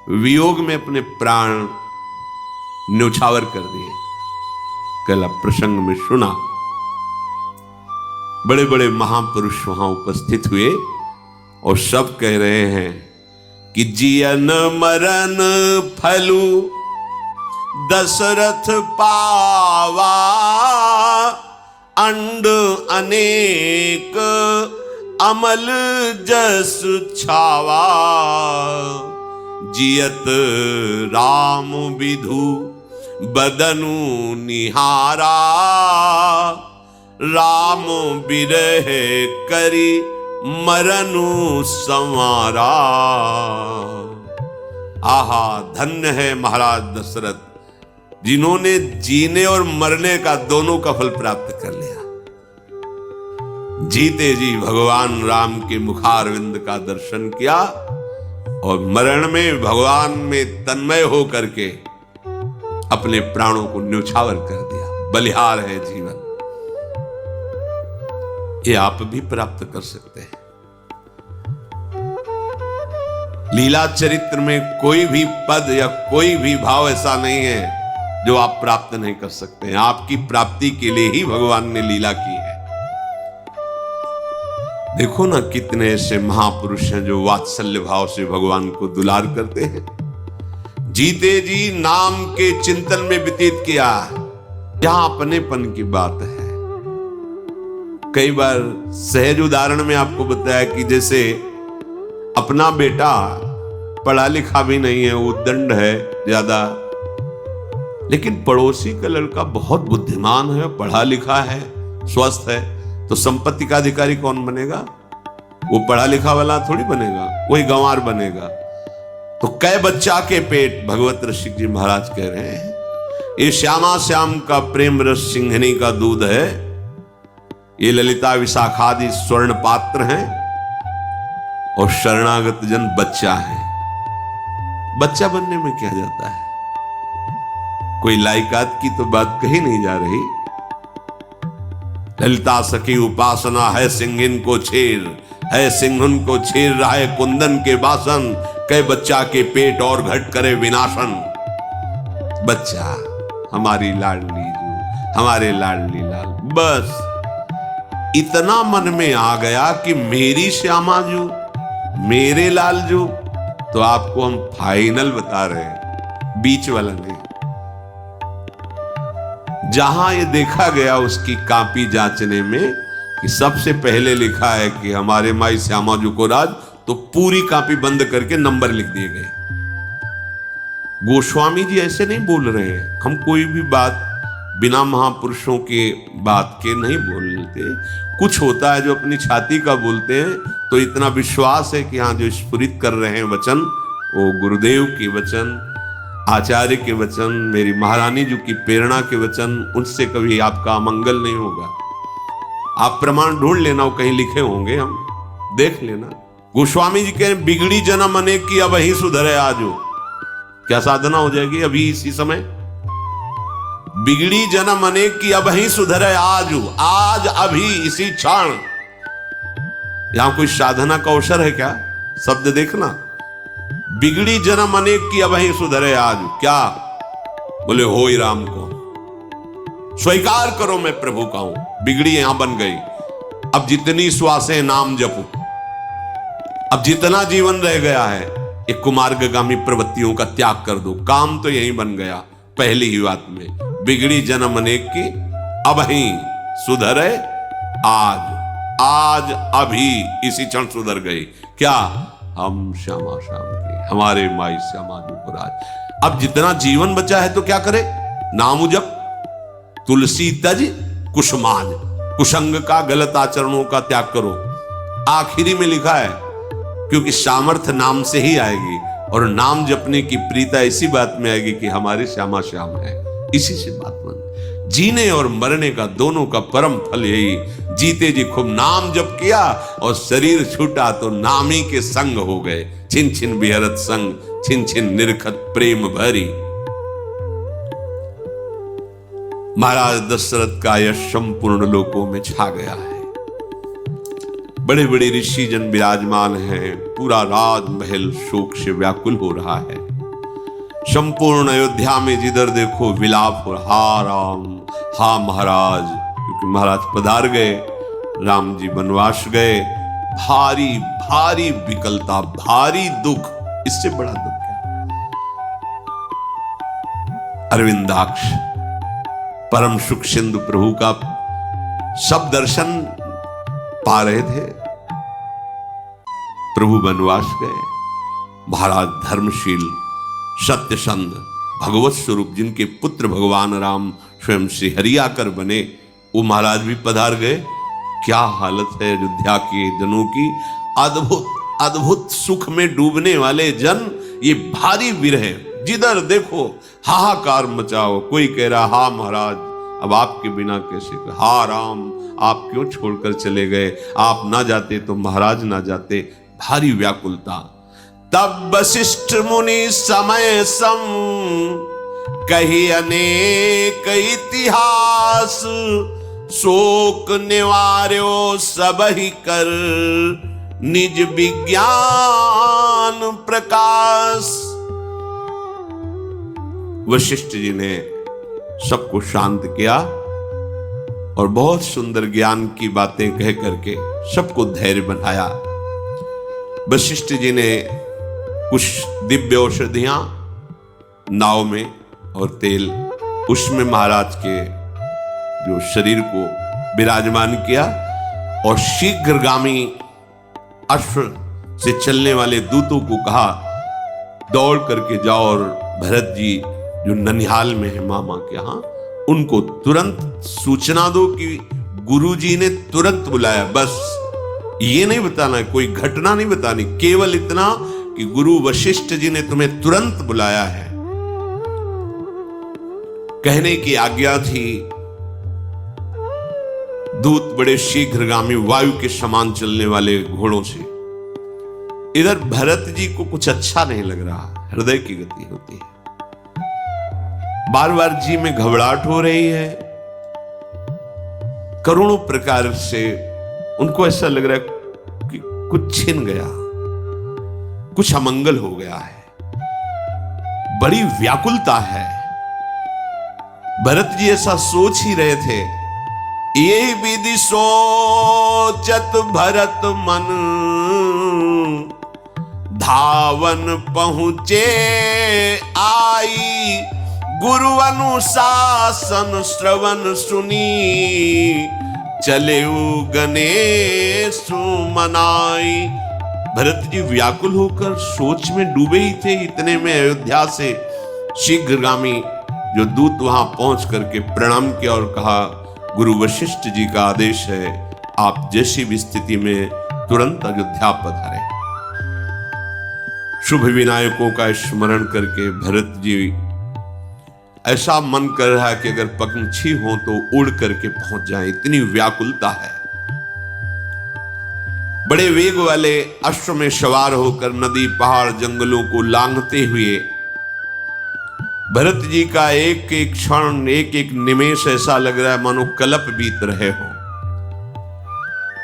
वियोग में अपने प्राण न्योछावर कर दिए। कल प्रसंग में सुना, बड़े बड़े महापुरुष वहां उपस्थित हुए और सब कह रहे हैं कि जियन मरण फलु दशरथ पावा, अंड अनेक अमल जस छावा, जियत राम विधु बदनु निहारा, राम बिरह करी मरनु संवारा। आहा, धन्य है महाराज दशरथ, जिन्होंने जीने और मरने का दोनों का फल प्राप्त कर लिया। जीते जी भगवान राम के मुखारविंद का दर्शन किया और मरण में भगवान में तन्मय हो करके अपने प्राणों को न्योछावर कर दिया। बलिहार है जीवन, ये आप भी प्राप्त कर सकते हैं। लीला चरित्र में कोई भी पद या कोई भी भाव ऐसा नहीं है जो आप प्राप्त नहीं कर सकते हैं। आपकी प्राप्ति के लिए ही भगवान ने लीला की है। देखो ना, कितने ऐसे महापुरुष हैं जो वात्सल्य भाव से भगवान को दुलार करते हैं। जीते जी नाम के चिंतन में व्यतीत किया, जहां अपनेपन की बात है। कई बार सहज उदाहरण में आपको बताया कि जैसे अपना बेटा पढ़ा लिखा भी नहीं है, उद्दंड है ज्यादा, लेकिन पड़ोसी का लड़का बहुत बुद्धिमान है, पढ़ा लिखा है, स्वस्थ है, तो संपत्ति का अधिकारी कौन बनेगा? वो पढ़ा लिखा वाला थोड़ी बनेगा, वही गंवार बनेगा। तो कै बच्चा के पेट, भगवत ऋषिक जी महाराज कह रहे हैं, ये श्यामा श्याम का प्रेम रस सिंघनी का दूध है, ये ललिता विशाखादि स्वर्ण पात्र हैं और शरणागत जन बच्चा है। बच्चा बनने में क्या जाता है? कोई लायकात की तो बात कही नहीं जा रही। ललिता सखी उपासना है सिंहिन को छेर, है सिंहन को छेर रहा है कुंदन के बासन, कई बच्चा के पेट और घट करे विनाशन। बच्चा हमारी लाडली जू, हमारे लाडली लाल, बस इतना मन में आ गया कि मेरी श्यामा जू, मेरे लाल जू। तो आपको हम फाइनल बता रहे हैं, बीच वाला नहीं। जहां ये देखा गया उसकी कॉपी जांचने में कि सबसे पहले लिखा है कि हमारे माई श्यामा जू को राज, तो पूरी कॉपी बंद करके नंबर लिख दिए गए। गोस्वामी जी ऐसे नहीं बोल रहे हैं, हम कोई भी बात बिना महापुरुषों के बात के नहीं बोलते। कुछ होता है जो अपनी छाती का बोलते हैं, तो इतना विश्वास है कि हाँ, जो स्फुरित कर रहे हैं वचन, वो गुरुदेव के वचन, आचार्य के वचन, मेरी महारानी जी की प्रेरणा के वचन, उनसे कभी आपका अमंगल नहीं होगा। आप प्रमाण ढूंढ लेना, वो कहीं लिखे होंगे, हम देख लेना। गोस्वामी जी कह रहे हैं, बिगड़ी जन्म अनेक की अब ही सुधरे आजो। क्या साधना हो जाएगी अभी इसी समय? बिगड़ी जन्म अनेक की अब ही सुधरे आजू, आज अभी इसी क्षण। यहां कोई साधना का अवसर है क्या? शब्द देखना, बिगड़ी जन्म अनेक की अब ही सुधरे आज। क्या बोले? हो ही राम को स्वीकार करो, मैं प्रभु का हूं। बिगड़ी यहां बन गई। अब जितनी श्वासें नाम जपो, अब जितना जीवन रह गया है, एक कुमार्गामी प्रवृत्तियों का त्याग कर दो। काम तो यही बन गया पहली ही बात में। बिगड़ी जन्म अनेक की अब ही सुधरे आज, आज अभी इसी क्षण सुधर गई। क्या? हम श्यामा श्याम के, हमारे माई श्यामा जी को राज। अब जितना जीवन बचा है तो क्या करे? नाम जप, तुलसी तज कुसुमाज, कुसंग का, गलत आचरणों का त्याग करो। आखिरी में लिखा है, क्योंकि सामर्थ्य नाम से ही आएगी, और नाम जपने की प्रीता इसी बात में आएगी कि हमारे श्यामा श्याम है। इसी से बात बन। जीने और मरने का दोनों का परम फल यही। जीते जी खूब नाम जप किया और शरीर छूटा तो नाम ही के संग हो गए। छिन छिन बिहरत संग, छिन छिन निरखत प्रेम भरी। महाराज दशरथ का यश संपूर्ण लोकों में छा गया है। बड़े बड़े ऋषि जन विराजमान हैं, पूरा राजमहल शोक से व्याकुल हो रहा है। संपूर्ण अयोध्या में जिधर देखो विलाप हो, हा राम, हा महाराज, क्योंकि महाराज पधार गए, राम जी वनवास गए। भारी भारी विकलता, भारी दुख, इससे बड़ा दुख क्या? अरविंदाक्ष परम सुख सिंधु प्रभु का सब दर्शन पा रहे थे, प्रभु वनवास गए। महाराज धर्मशील सत्यसंध भगवत स्वरूप जिनके पुत्र भगवान राम स्वयं श्री हरि आकर बने, वो महाराज भी पधार गए। क्या हालत है अयोध्या के जनों की, अद्भुत अद्भुत सुख में डूबने वाले जन, ये भारी विरह, जिधर देखो हाहाकार मचाओ। कोई कह रहा हा महाराज अब आपके बिना कैसे, हा राम आप क्यों छोड़कर चले गए, आप ना जाते तो महाराज ना जाते। भारी व्याकुलता। तब वशिष्ठ मुनि समय सम कही अनेक इतिहास, शोक निवार्यो सबहि कर निज विज्ञान प्रकाश। वशिष्ठ जी ने सबको शांत किया और बहुत सुंदर ज्ञान की बातें कह करके सबको धैर्य बनाया। वशिष्ठ जी ने कुछ दिव्य औषधियां नाव में और तेल उसमें महाराज के जो शरीर को विराजमान किया और शीघ्रगामी अश्व से चलने वाले दूतों को कहा दौड़ करके जाओ और भरत जी जो ननिहाल में है मामा के यहाँ, उनको तुरंत सूचना दो कि गुरुजी ने तुरंत बुलाया। बस ये नहीं बताना, कोई घटना नहीं बतानी, केवल इतना कि गुरु वशिष्ठ जी ने तुम्हें तुरंत बुलाया है। कहने की आज्ञा थी। दूत बड़े शीघ्रगामी वायु के समान चलने वाले घोड़ों से। इधर भरत जी को कुछ अच्छा नहीं लग रहा, हृदय की गति होती है, बार बार जी में घबराहट हो रही है, करोड़ों प्रकार से उनको ऐसा लग रहा है कि कुछ छिन गया, कुछ अमंगल हो गया है, बड़ी व्याकुलता है। भरत जी ऐसा सोच ही रहे थे। ये विधि सोचत भरत मन, धावन पहुंचे आई, गुरु अनुशासन श्रवण सुनी, चले गणेश मनाई। भरत जी व्याकुल होकर सोच में डूबे ही थे। इतने में अयोध्या से शीघ्रगामी जो दूत वहां पहुंच करके प्रणाम किया और कहा गुरु वशिष्ठ जी का आदेश है, आप जैसी भी स्थिति में तुरंत अयोध्या पधारे। शुभ विनायकों का स्मरण करके भरत जी ऐसा मन कर रहा है कि अगर पंछी हो तो उड़ करके पहुंच जाए, इतनी व्याकुलता है। बड़े वेग वाले अश्व में सवार होकर नदी पहाड़ जंगलों को लांघते हुए भरत जी का एक एक क्षण एक एक निमेष ऐसा लग रहा है मानो कल्प बीत रहे हो।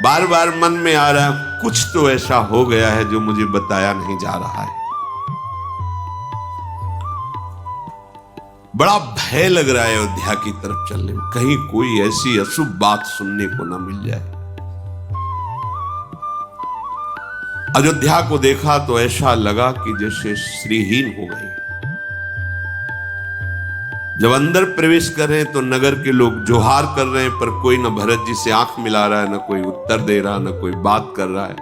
बार बार मन में आ रहा है कुछ तो ऐसा हो गया है जो मुझे बताया नहीं जा रहा है। बड़ा भय लग रहा है अयोध्या की तरफ चलने में, कहीं कोई ऐसी अशुभ बात सुनने को ना मिल जाए। अयोध्या को देखा तो ऐसा लगा कि जैसे श्रीहीन हो गई। जब अंदर प्रवेश कर रहे हैं तो नगर के लोग जोहार कर रहे हैं, पर कोई न भरत जी से आंख मिला रहा है, न कोई उत्तर दे रहा, न कोई बात कर रहा है।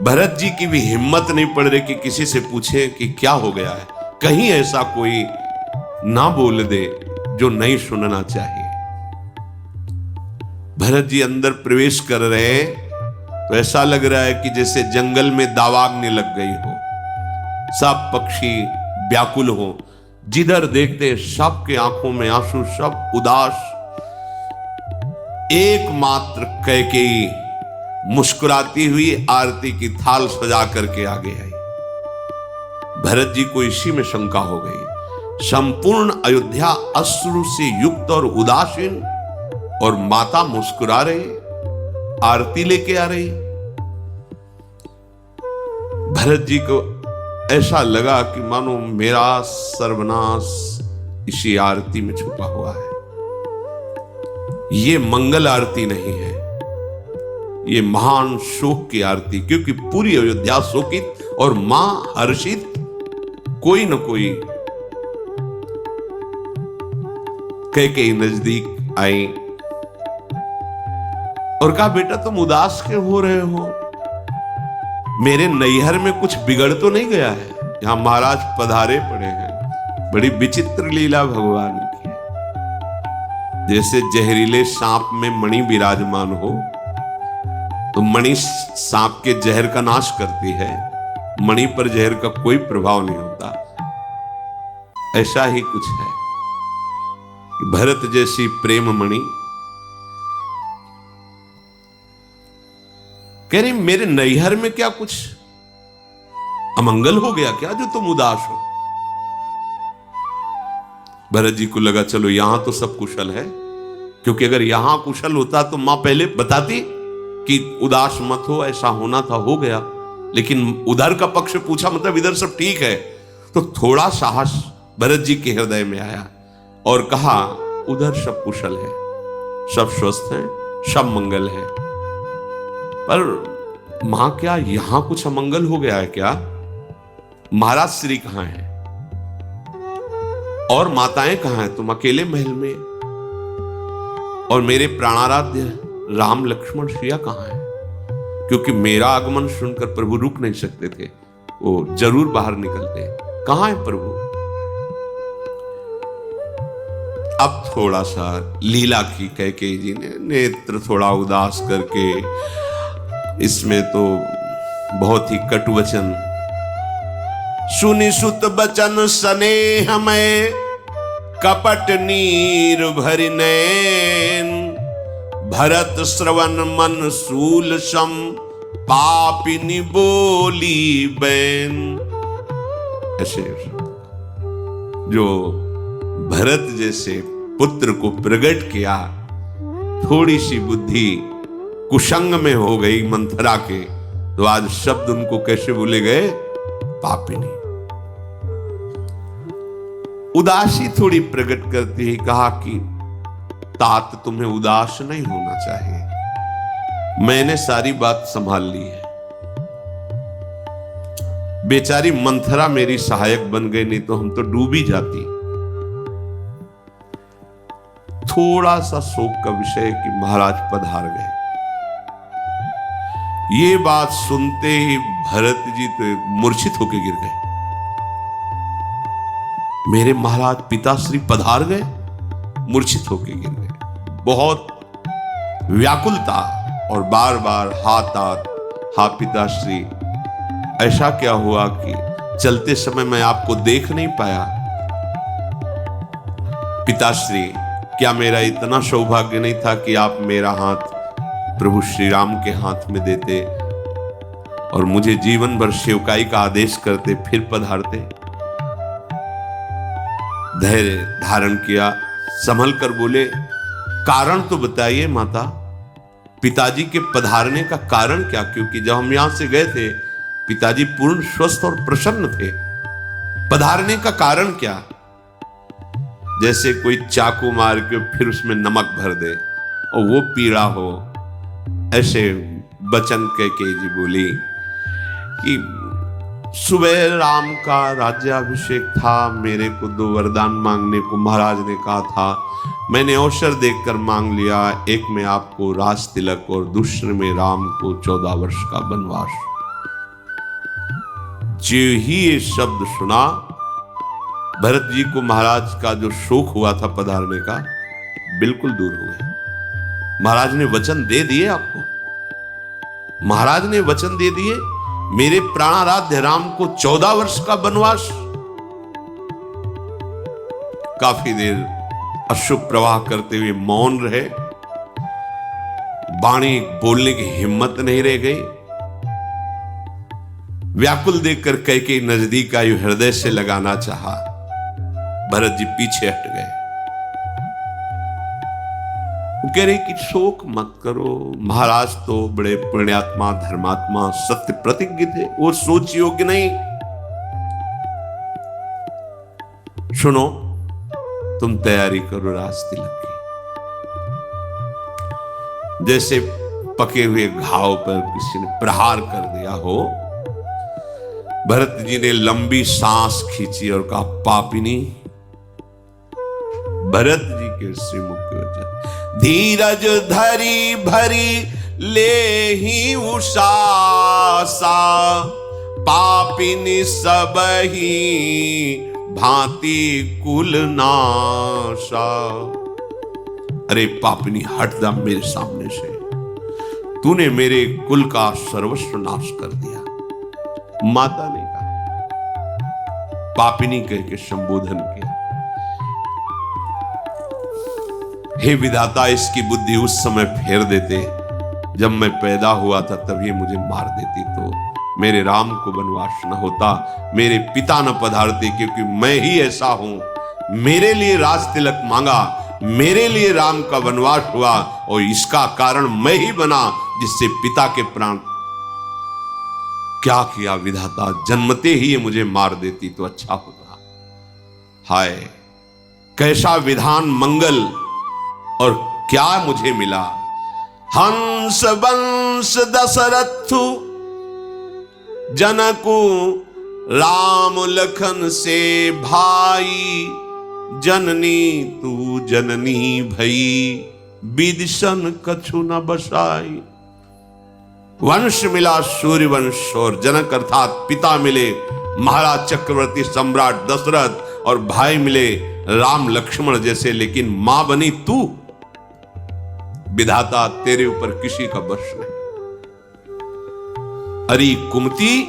भरत जी की भी हिम्मत नहीं पड़ रही कि किसी से पूछे कि क्या हो गया है, कहीं ऐसा कोई ना बोल दे जो नहीं सुनना चाहिए। भरत जी अंदर प्रवेश कर रहे हैं तो ऐसा लग रहा है कि जैसे जंगल में दावाग्नि लग गई हो, सब पक्षी व्याकुल हो, जिधर देखते सबके आंखों में आंसू, सब उदास। एकमात्र कैकेयी मुस्कुराती हुई आरती की थाल सजा करके आगे आई। भरत जी को इसी में शंका हो गई। संपूर्ण अयोध्या अश्रु से युक्त और उदासीन, और माता मुस्कुरा रही, आरती लेके आ रही। भरत जी को ऐसा लगा कि मानो मेरा सर्वनाश इसी आरती में छुपा हुआ है। ये मंगल आरती नहीं है, ये महान शोक की आरती, क्योंकि पूरी अयोध्या शोकित और मां हर्षित। कोई न कोई कैकेयी नजदीक आई और कहा, बेटा तुम उदास क्यों हो रहे हो? मेरे नैहर में कुछ बिगड़ तो नहीं गया है? यहां महाराज पधारे पड़े हैं। बड़ी विचित्र लीला भगवान की है। जैसे जहरीले सांप में मणि विराजमान हो तो मणि सांप के जहर का नाश करती है, मणि पर जहर का कोई प्रभाव नहीं होता। ऐसा ही कुछ है। भरत जैसी प्रेम मणि कह रही, मेरे नैहर में क्या कुछ अमंगल हो गया क्या जो तुम उदास हो? भरत जी को लगा चलो यहां तो सब कुशल है, क्योंकि अगर यहां कुशल होता तो मां पहले बताती कि उदास मत हो, ऐसा होना था, हो गया। लेकिन उधर का पक्ष पूछा, मतलब इधर सब ठीक है। तो थोड़ा साहस भरत जी के हृदय में आया और कहा, उधर सब कुशल है, सब स्वस्थ हैं, सब मंगल है, पर मां क्या यहां कुछ अमंगल हो गया है क्या? महाराज श्री कहां है और माताएं कहां हैं? तुम अकेले महल में, और मेरे प्राणाराध्य राम लक्ष्मण सिया कहां है? क्योंकि मेरा आगमन सुनकर प्रभु रुक नहीं सकते थे, वो जरूर बाहर निकलते। कहां है प्रभु? अब थोड़ा सा लीला की कैकेयी जी ने नेत्र थोड़ा उदास करके, इसमें तो बहुत ही कटु वचन, सुनि सुत बचन स्नेह में कपट नीर भरि नैन, भरत श्रवण मन सूल सम पापिनी बोली बैन। ऐसे जो भरत जैसे पुत्र को प्रकट किया, थोड़ी सी बुद्धि कुसंग में हो गई मंथरा के, तो आज शब्द उनको कैसे बोले गए? पापिनी। उदासी थोड़ी प्रकट करती ही कहा कि तात तुम्हें उदास नहीं होना चाहिए, मैंने सारी बात संभाल ली है। बेचारी मंथरा मेरी सहायक बन गई, नहीं तो हम तो डूबी जाती। थोड़ा सा शोक का विषय कि महाराज पधार गए। ये बात सुनते ही भरत जी तो मूर्छित होकर गिर गए। मेरे महाराज पिताश्री पधार गए, मूर्छित होकर गिर गए। बहुत व्याकुलता और बार बार हा पिताश्री, ऐसा क्या हुआ कि चलते समय मैं आपको देख नहीं पाया? पिताश्री, क्या मेरा इतना सौभाग्य नहीं था कि आप मेरा हाथ प्रभु श्री राम के हाथ में देते और मुझे जीवन भर सेवकाई का आदेश करते, फिर पधारते? धैर्य धारण किया, संभल कर बोले, कारण तो बताइए माता, पिताजी के पधारने का कारण क्या? क्योंकि जब हम यहां से गए थे पिताजी पूर्ण स्वस्थ और प्रसन्न थे, पधारने का कारण क्या? जैसे कोई चाकू मार के फिर उसमें नमक भर दे और वो पीड़ा हो, ऐसे बचन कैकेयी जी बोली कि सुबह राम का राज्याभिषेक था, मेरे को 2 वरदान मांगने को महाराज ने कहा था, मैंने अवसर देखकर मांग लिया। एक में आपको राज तिलक और दूसरे में राम को 14 वर्ष का वनवास। जो ही ये शब्द सुना, भरत जी को महाराज का जो शोक हुआ था पधारने का, बिल्कुल दूर हो गया। महाराज ने वचन दे दिए आपको, महाराज ने वचन दे दिए, मेरे प्राणाराध्य राम को 14 वर्ष का वनवास। काफी देर अश्रु प्रवाह करते हुए मौन रहे, वाणी बोलने की हिम्मत नहीं रह गई। व्याकुल देखकर कैकेयी नजदीक आई, हृदय से लगाना चाहा, भरत जी पीछे हट गए। वो कह रहे कि शोक मत करो, महाराज तो बड़े पुण्यात्मा धर्मात्मा सत्य प्रतिज्ञ थे, वो सोच योग्य नहीं। सुनो, तुम तैयारी करो राज तिलक की। जैसे पके हुए घाव पर किसी ने प्रहार कर दिया हो, भरत जी ने लंबी सांस खींची और कहा, पापिनी। भरत जी के श्रीमुख के वचन, धीरज धरी भरी ले ही उषासा, पापिनी सब ही भांति कुल नाशा। अरे पापिनी, हट जा मेरे सामने से, तूने मेरे कुल का सर्वस्व नाश कर दिया। माता ने कहा, पापिनी कह के संबोधन किया। हे विधाता, इसकी बुद्धि उस समय फेर देते जब मैं पैदा हुआ था, तभी मुझे मार देती तो मेरे राम को वनवास न होता, मेरे पिता न पधारते, क्योंकि मैं ही ऐसा हूं। मेरे लिए राज तिलक मांगा, मेरे लिए राम का वनवास हुआ, और इसका कारण मैं ही बना, जिससे पिता के प्राण। क्या किया विधाता, जन्मते ही ये मुझे मार देती तो अच्छा होता। हाय, कैसा विधान मंगल, और क्या मुझे मिला। हंस वंश दशरथु जनकु राम लखन से भाई, जननी तू जननी भई, विदिशन कछु न बसाई। वंश मिला सूर्य वंश, और जनक अर्थात पिता मिले महाराज चक्रवर्ती सम्राट दशरथ, और भाई मिले राम लक्ष्मण जैसे, लेकिन मां बनी तू। विधाता, तेरे ऊपर किसी का बस नहीं। अरे कुमती,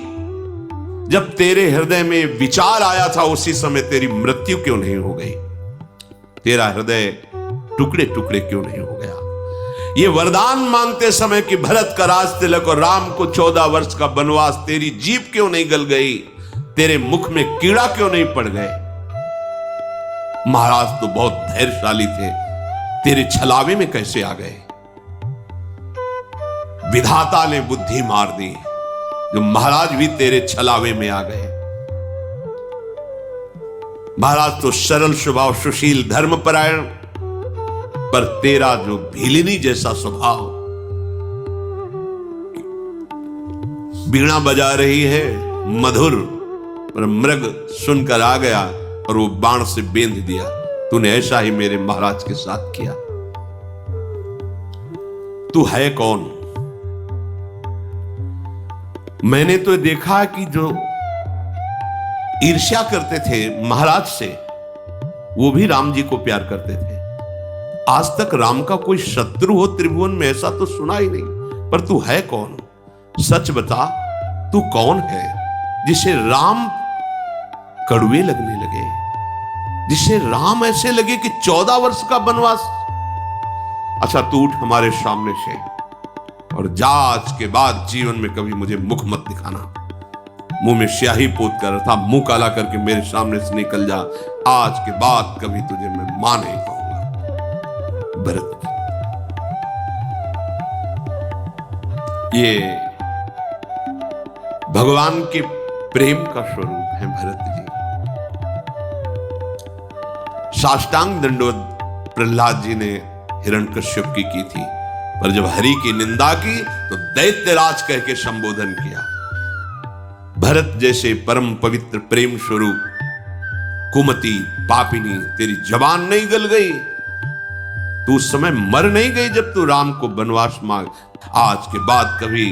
जब तेरे हृदय में विचार आया था, उसी समय तेरी मृत्यु क्यों नहीं हो गई? तेरा हृदय टुकड़े टुकड़े क्यों नहीं हो गया? ये वरदान मांगते समय कि भरत का राज तिलक और राम को 14 वर्ष का वनवास, तेरी जीभ क्यों नहीं गल गई? तेरे मुख में कीड़ा क्यों नहीं पड़ गए? महाराज तो बहुत धैर्यशाली थे, तेरे छलावे में कैसे आ गए? विधाता ने बुद्धि मार दी, जो महाराज भी तेरे छलावे में आ गए। महाराज तो सरल स्वभाव, सुशील, धर्मपरायण, पर तेरा जो भीलिनी जैसा स्वभाव, वीणा बजा रही है मधुर, पर मृग सुनकर आ गया और वो बाण से बेंध दिया। तूने ऐसा ही मेरे महाराज के साथ किया। तू है कौन? मैंने तो देखा कि जो ईर्ष्या करते थे महाराज से, वो भी राम जी को प्यार करते थे। आज तक राम का कोई शत्रु हो त्रिभुवन में, ऐसा तो सुना ही नहीं। पर तू है कौन? सच बता, तू कौन है जिसे राम कड़वे लगने लगे, जिसे राम ऐसे लगे कि 14 वर्ष का वनवास? अच्छा, तू उठ हमारे सामने से और जा, आज के बाद जीवन में कभी मुझे मुख मत दिखाना। मुंह में स्याही पोत कर, था मुंह काला करके मेरे सामने से निकल जा। आज के बाद कभी तुझे मैं मां नहीं कहूंगा। भरत, ये भगवान के प्रेम का स्वरूप है भरत जी। साष्टांग दंडवत प्रहलाद जी ने हिरण्यकश्यप की थी, पर जब हरि की निंदा की तो दैत्यराज कह के संबोधन किया। भरत जैसे परम पवित्र प्रेम स्वरूप कुमति, पापिनी, तेरी जबान नहीं गल गई? तू उस समय मर नहीं गई जब तू राम को वनवास मांग? आज के बाद कभी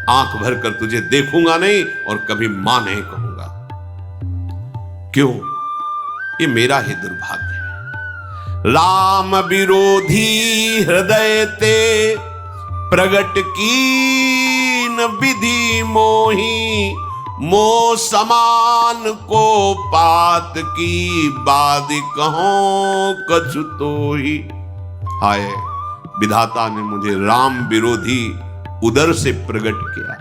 आंख भर कर तुझे देखूंगा नहीं और कभी मां नहीं कहूंगा। क्यों? ये मेरा ही दुर्भाग्य है। राम विरोधी हृदय ते प्रगट कीन विधि मोही, मोह समान को पात की बाद कहो कछु तो ही। हाय, विधाता ने मुझे राम विरोधी उदर से प्रकट किया।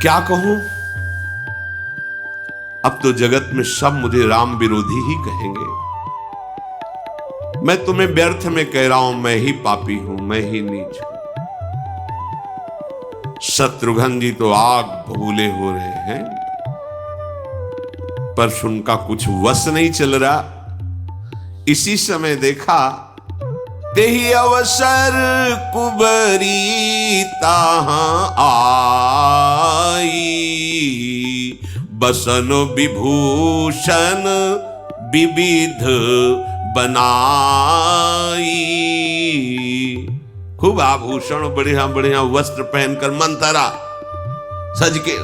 क्या कहूं? अब तो जगत में सब मुझे राम विरोधी ही कहेंगे। मैं तुम्हें व्यर्थ में कह रहा हूं, मैं ही पापी हूं, मैं ही नीच हूं। शत्रुघ्न जी तो आग बबूले हो रहे हैं। पर उनका कुछ वश नहीं चल रहा। इसी समय देखा तेहि अवसर कुबरी ताहां आई, बसन विभूषण विविध बनाई। खूब आभूषण बढ़िया बढ़िया वस्त्र पहनकर मंतरा सज के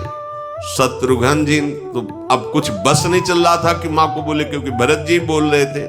शत्रुघ्न जी तो अब कुछ बस नहीं चल रहा था कि मां को बोले, क्योंकि भरत जी बोल रहे थे।